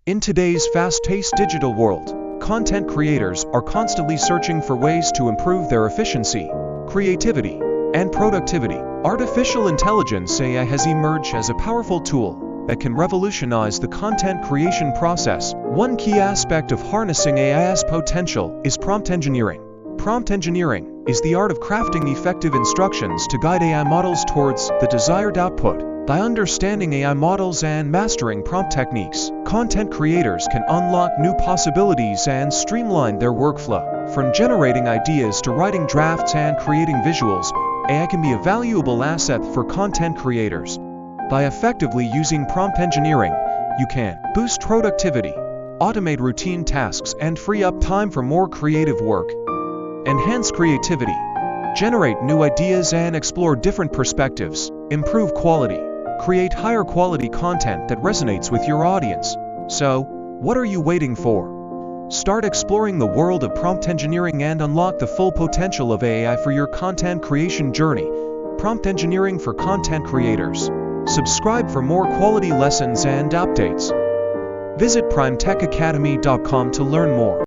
In today's fast-paced digital world, content creators are constantly searching for ways to improve their efficiency, creativity, and productivity. Artificial intelligence (AI) has emerged as a powerful tool that can revolutionize the content creation process. One key aspect of harnessing AI's potential is prompt engineering. Prompt engineering is the art of crafting effective instructions to guide AI models towards the desired output. By understanding AI models and mastering prompt techniques, content creators can unlock new possibilities and streamline their workflow. From generating ideas to writing drafts and creating visuals, AI can be a valuable asset for content creators. By effectively using prompt engineering, you can boost productivity, automate routine tasks, and free up time for more creative work. Enhance creativity, generate new ideas and explore different perspectives, improve quality, create higher quality content that resonates with your audience. So, what are you waiting for? Start exploring the world of prompt engineering and unlock the full potential of AI for your content creation journey. Prompt engineering for content creators. Subscribe for more quality lessons and updates. Visit primetechacademy.com to learn more.